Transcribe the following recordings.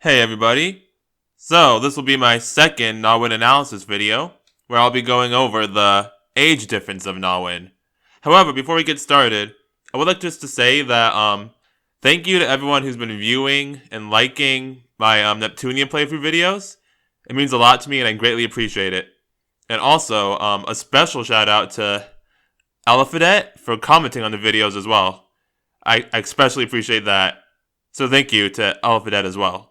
Hey everybody! So, this will be my second NaWen analysis video, where I'll be going over the age difference of NaWen. However, before we get started, I would like just to say that, thank you to everyone who's been viewing and liking my Neptunian playthrough videos. It means a lot to me and I greatly appreciate it. And also, a special shout out to Eliphadet for commenting on the videos as well. I especially appreciate that. So thank you to Eliphadet as well.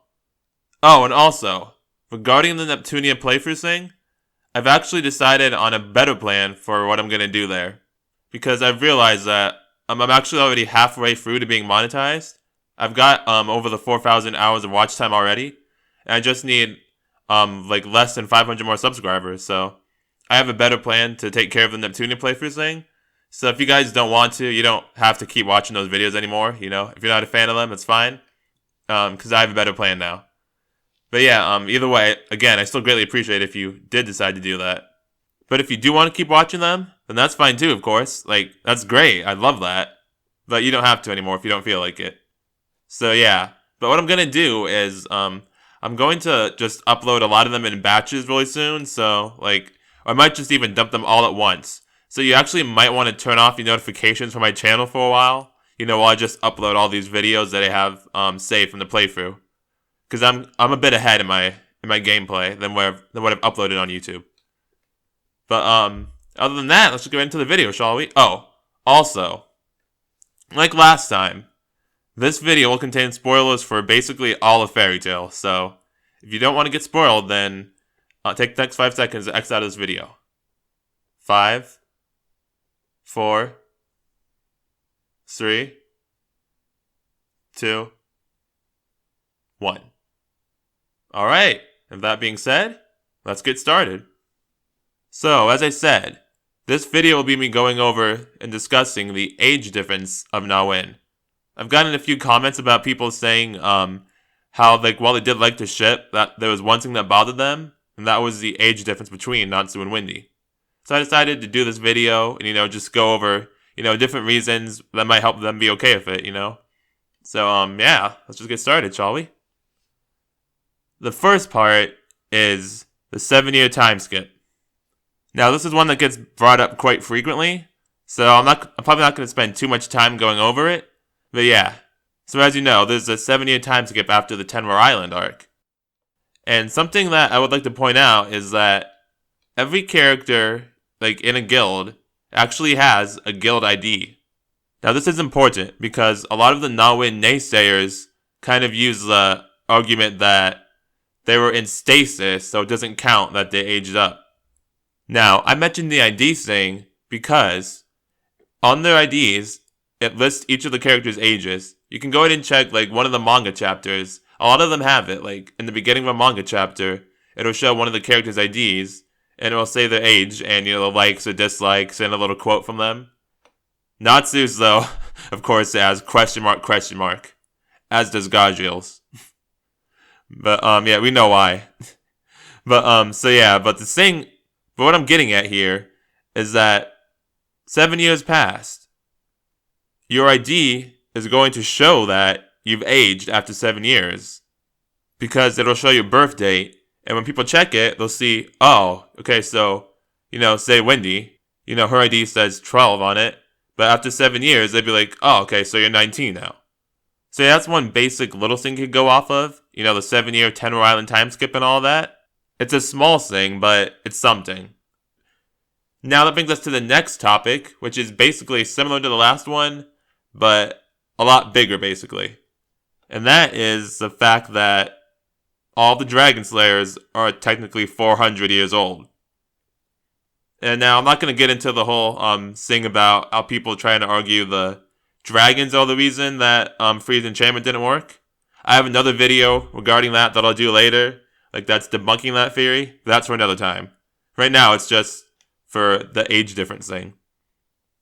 Oh, and also, regarding the Neptunia playthrough thing, I've actually decided on a better plan for what I'm going to do there. Because I've realized that I'm actually already halfway through to being monetized. I've got over the 4,000 hours of watch time already. And I just need less than 500 more subscribers. So I have a better plan to take care of the Neptunia playthrough thing. So if you guys don't want to, you don't have to keep watching those videos anymore. You know, if you're not a fan of them, it's fine. Because I have a better plan now. But yeah, either way, again, I still greatly appreciate if you did decide to do that. But if you do want to keep watching them, then that's fine too, of course. Like, that's great. I love that. But you don't have to anymore if you don't feel like it. So yeah. But what I'm going to do is, I'm going to just upload a lot of them in batches really soon. So, I might just even dump them all at once. So you actually might want to turn off your notifications for my channel for a while. You know, while I just upload all these videos that I have saved from the playthrough. Because I'm a bit ahead in my gameplay than what I've uploaded on YouTube. But other than that, let's just get into the video, shall we? Oh, also, like last time, this video will contain spoilers for basically all of Fairy Tail. So if you don't want to get spoiled, then take the next 5 seconds to exit out of this video. 5, 4, 3, 2, 1. Alright, and that being said, let's get started. So, as I said, this video will be me going over and discussing the age difference of NaWen. I've gotten a few comments about people saying how, while they did like the ship, that there was one thing that bothered them, and that was the age difference between Natsu and Wendy. So I decided to do this video and, just go over, different reasons that might help them be okay with it, So, yeah, let's just get started, shall we? The first part is the 7-year time skip. Now, this is one that gets brought up quite frequently, so I'm probably not going to spend too much time going over it, but yeah. So as you know, there's a 7-year time skip after the Tenwar Island arc. And something that I would like to point out is that every character, in a guild, actually has a guild ID. Now, this is important because a lot of the NaWen naysayers kind of use the argument that they were in stasis, so it doesn't count that they aged up. Now, I mentioned the ID thing because on their IDs, it lists each of the characters' ages. You can go ahead and check, one of the manga chapters. A lot of them have it. In the beginning of a manga chapter, it'll show one of the characters' IDs, and it'll say their age, and, the likes or dislikes, and a little quote from them. Natsu's, though, of course, has question mark, as does Gajiel's. But, yeah, we know why. But what I'm getting at here is that 7 years passed. Your ID is going to show that you've aged after 7 years. Because it'll show your birth date, and when people check it, they'll see, oh, okay, so, say Wendy, her ID says 12 on it, but after 7 years, they'd be like, oh, okay, so you're 19 now. So yeah, that's one basic little thing you could go off of. The 7-year Tenwar Island time skip and all that. It's a small thing, but it's something. Now that brings us to the next topic, which is basically similar to the last one, but a lot bigger, basically. And that is the fact that all the Dragon Slayers are technically 400 years old. And now I'm not going to get into the whole thing about how people trying to argue the dragons are the reason that Freeze Enchantment didn't work. I have another video regarding that I'll do later. That's debunking that theory. That's for another time. Right now, it's just for the age difference thing.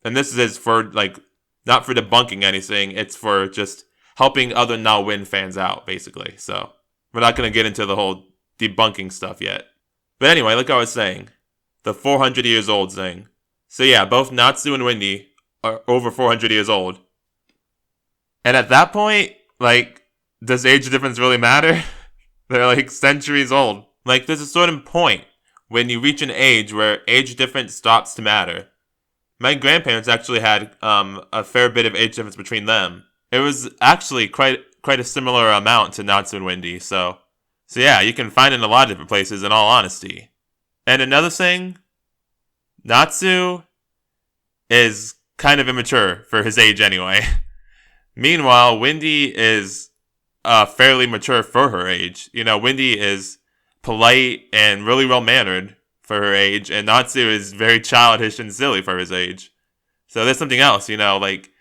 And this is for, not for debunking anything. It's for just helping other NaWen fans out, basically. So, we're not going to get into the whole debunking stuff yet. But anyway, like I was saying, the 400 years old thing. So yeah, both Natsu and Wendy are over 400 years old. And at that point, does age difference really matter? They're like centuries old. Like, there's a certain point when you reach an age where age difference stops to matter. My grandparents actually had a fair bit of age difference between them. It was actually quite a similar amount to Natsu and Wendy, so yeah, you can find it in a lot of different places, in all honesty. And another thing, Natsu is kind of immature for his age anyway. Meanwhile, Wendy is fairly mature for her age. You know, Wendy is polite and really well-mannered for her age, and Natsu is very childish and silly for his age. So there's something else, you know, like,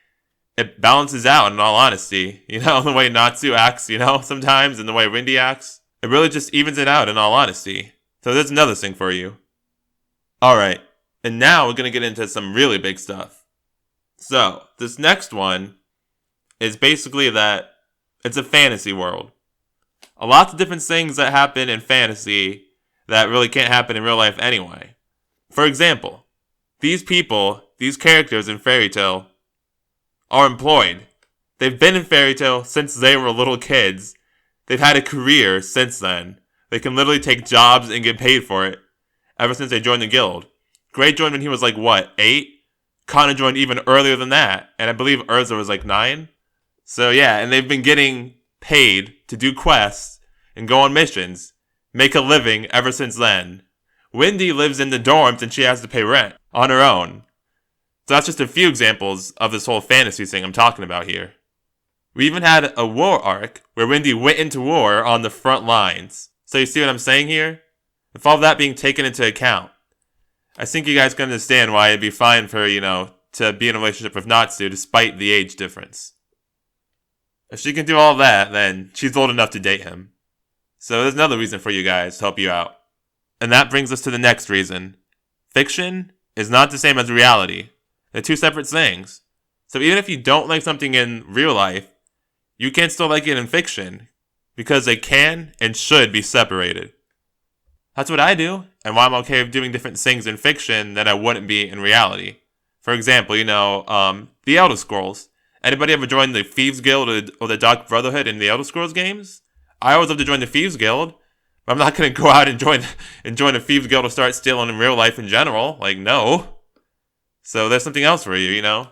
it balances out, in all honesty. You know, the way Natsu acts, you know, sometimes, and the way Wendy acts. It really just evens it out, in all honesty. So there's another thing for you. Alright, and now we're going to get into some really big stuff. So, this next one is basically that it's a fantasy world. A lot of different things that happen in fantasy that really can't happen in real life anyway. For example, these people, these characters in fairy tale, are employed. They've been in fairy tale since they were little kids. They've had a career since then. They can literally take jobs and get paid for it ever since they joined the guild. Gray joined when he was 8? Kana joined even earlier than that, and I believe Urza was 9. So yeah, and they've been getting paid to do quests and go on missions, make a living ever since then. Wendy lives in the dorms and she has to pay rent on her own. So that's just a few examples of this whole fantasy thing I'm talking about here. We even had a war arc where Wendy went into war on the front lines. So you see what I'm saying here? With all that being taken into account, I think you guys can understand why it'd be fine for, to be in a relationship with Natsu despite the age difference. If she can do all that, then she's old enough to date him. So there's another reason for you guys to help you out. And that brings us to the next reason. Fiction is not the same as reality. They're two separate things. So even if you don't like something in real life, you can still like it in fiction, because they can and should be separated. That's what I do, and why I'm okay with doing different things in fiction that I wouldn't be in reality. For example, the Elder Scrolls. Anybody ever joined the Thieves Guild or the Dark Brotherhood in the Elder Scrolls games? I always love to join the Thieves Guild, but I'm not going to go out and join a Thieves Guild or start stealing in real life in general. No. So there's something else for you,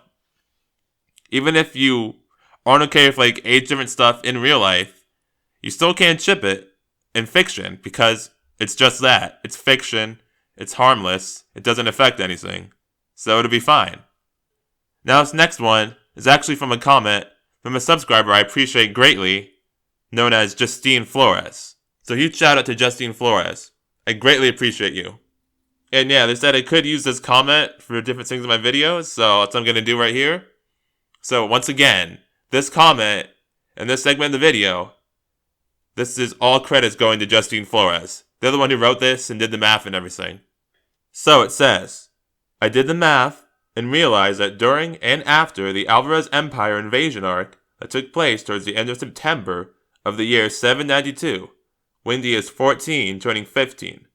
Even if you aren't okay with age different stuff in real life, you still can't ship it in fiction because it's just that. It's fiction. It's harmless. It doesn't affect anything. So it'll be fine. Now this next one is actually from a comment from a subscriber I appreciate greatly, known as Justine Flores. So huge shout out to Justine Flores. I greatly appreciate you. And yeah, they said I could use this comment for different things in my videos, so that's what I'm going to do right here. So once again, this comment and this segment of the video, this is all credits going to Justine Flores. They're the one who wrote this and did the math and everything. So it says, I did the math and realized that during and after the Alvarez Empire invasion arc that took place towards the end of September of the year 792, Wendy is 14, turning 15,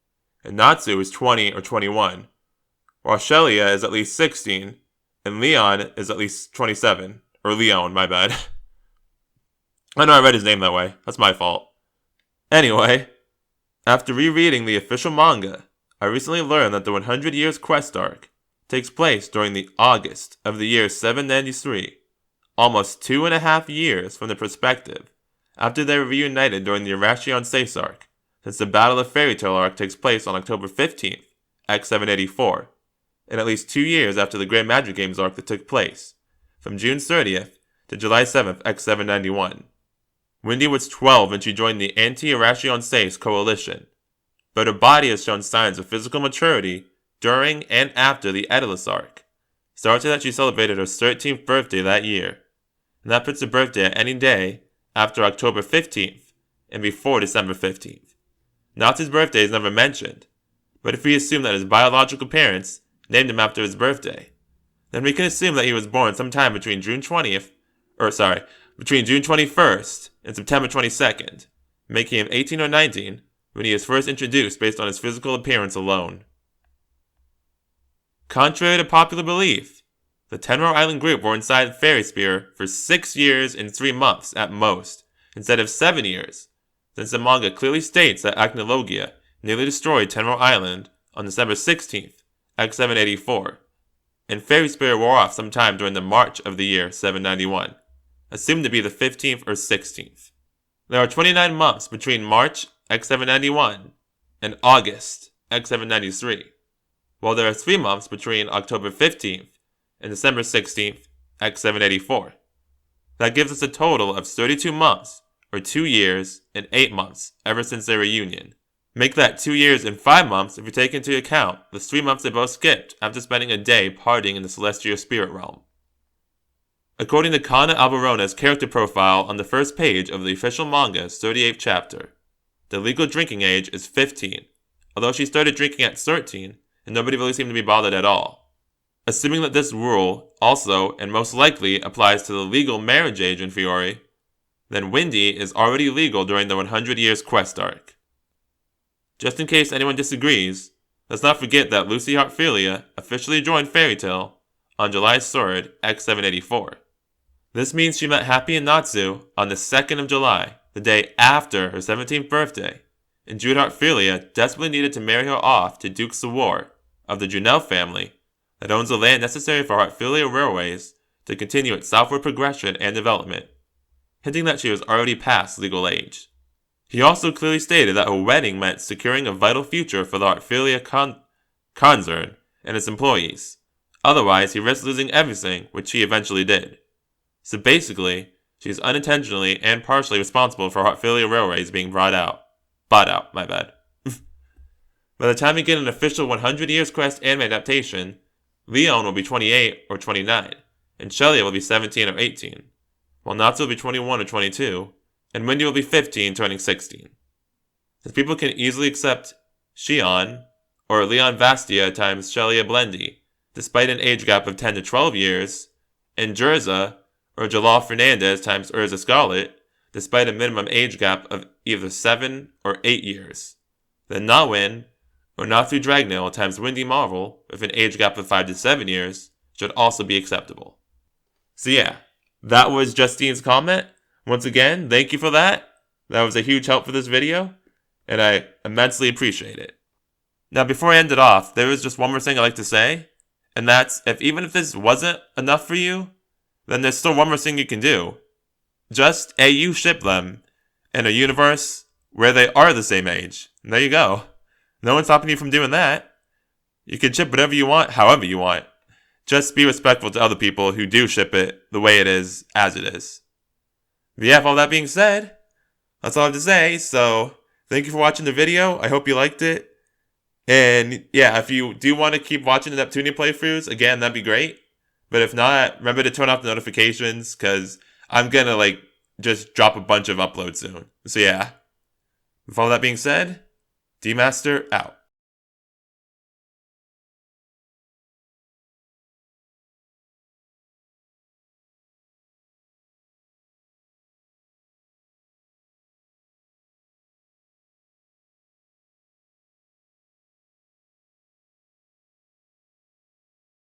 and Natsu is 20 or 21, while Shelia is at least 16, and Leon is at least 27. Or Leon, my bad. I know I read his name that way. That's my fault. Anyway, after rereading the official manga, I recently learned that the 100 Years Quest arc takes place during the August of the year 793, almost 2.5 years from the perspective after they were reunited during the Arashion Seis arc, since the Battle of Fairy Tale arc takes place on October 15th, X784, and at least 2 years after the Grand Magic Games arc that took place, from June 30th to July 7th, X791. Wendy was 12 when she joined the Anti-Arashion Seis coalition, but her body has shown signs of physical maturity during and after the Edalus arc, so after that she celebrated her 13th birthday that year, and that puts her birthday at any day after October 15th and before December 15th. Natsu's birthday is never mentioned, but if we assume that his biological parents named him after his birthday, then we can assume that he was born sometime between June 21st and September 22nd, making him 18 or 19 when he is first introduced based on his physical appearance alone. Contrary to popular belief, the Tenro Island group were inside Fairy Spear for 6 years and 3 months at most, instead of 7 years, since the manga clearly states that Acnologia nearly destroyed Tenmo Island on December 16th, X784, and Fairy Spirit wore off sometime during the March of the year 791, assumed to be the 15th or 16th. There are 29 months between March X791 and August X793, while there are 3 months between October 15th and December 16th X784. That gives us a total of 32 months, or 2 years and 8 months ever since their reunion. Make that 2 years and 5 months if you take into account the 3 months they both skipped after spending a day partying in the celestial spirit realm. According to Kana Alberona's character profile on the first page of the official manga's 38th chapter, the legal drinking age is 15, although she started drinking at 13, and nobody really seemed to be bothered at all. Assuming that this rule also, and most likely, applies to the legal marriage age in Fiore, then Wendy is already legal during the 100 Years quest arc. Just in case anyone disagrees, let's not forget that Lucy Heartfilia officially joined Fairy Tail on July 3rd, X784. This means she met Happy and Natsu on the 2nd of July, the day after her 17th birthday, and Jude Heartfilia desperately needed to marry her off to Duke Sawar of the Junel family that owns the land necessary for Heartfilia Railways to continue its southward progression and development, hinting that she was already past legal age. He also clearly stated that her wedding meant securing a vital future for the Heartfilia concern and its employees. Otherwise, he risked losing everything, which he eventually did. So basically, she is unintentionally and partially responsible for Heartfilia Railways being bought out, By the time we get an official 100 Years Quest anime adaptation, Leon will be 28 or 29, and Shelia will be 17 or 18, while Natsu will be 21 or 22, and Wendy will be 15, turning 16. Since people can easily accept Shion, or Leon Vastia times Shelia Blendy, despite an age gap of 10 to 12 years, and Jerza, or Jalal Fernandez times Urza Scarlet, despite a minimum age gap of either 7 or 8 years, then NaWen, or Natsu Dragneel times Wendy Marvel, with an age gap of 5 to 7 years, should also be acceptable. So yeah, that was Justine's comment. Once again, thank you for that. That was a huge help for this video, and I immensely appreciate it. Now, before I end it off, there is just one more thing I'd like to say, and that's, even if this wasn't enough for you, then there's still one more thing you can do. Just AU ship them in a universe where they are the same age. And there you go. No one's stopping you from doing that. You can ship whatever you want, however you want. Just be respectful to other people who do ship it the way it is, as it is. But yeah, with all that being said, that's all I have to say. So, thank you for watching the video. I hope you liked it. And yeah, if you do want to keep watching the Neptunia playthroughs, again, that'd be great. But if not, remember to turn off the notifications, because I'm gonna, just drop a bunch of uploads soon. So yeah. With all that being said, D-Master out.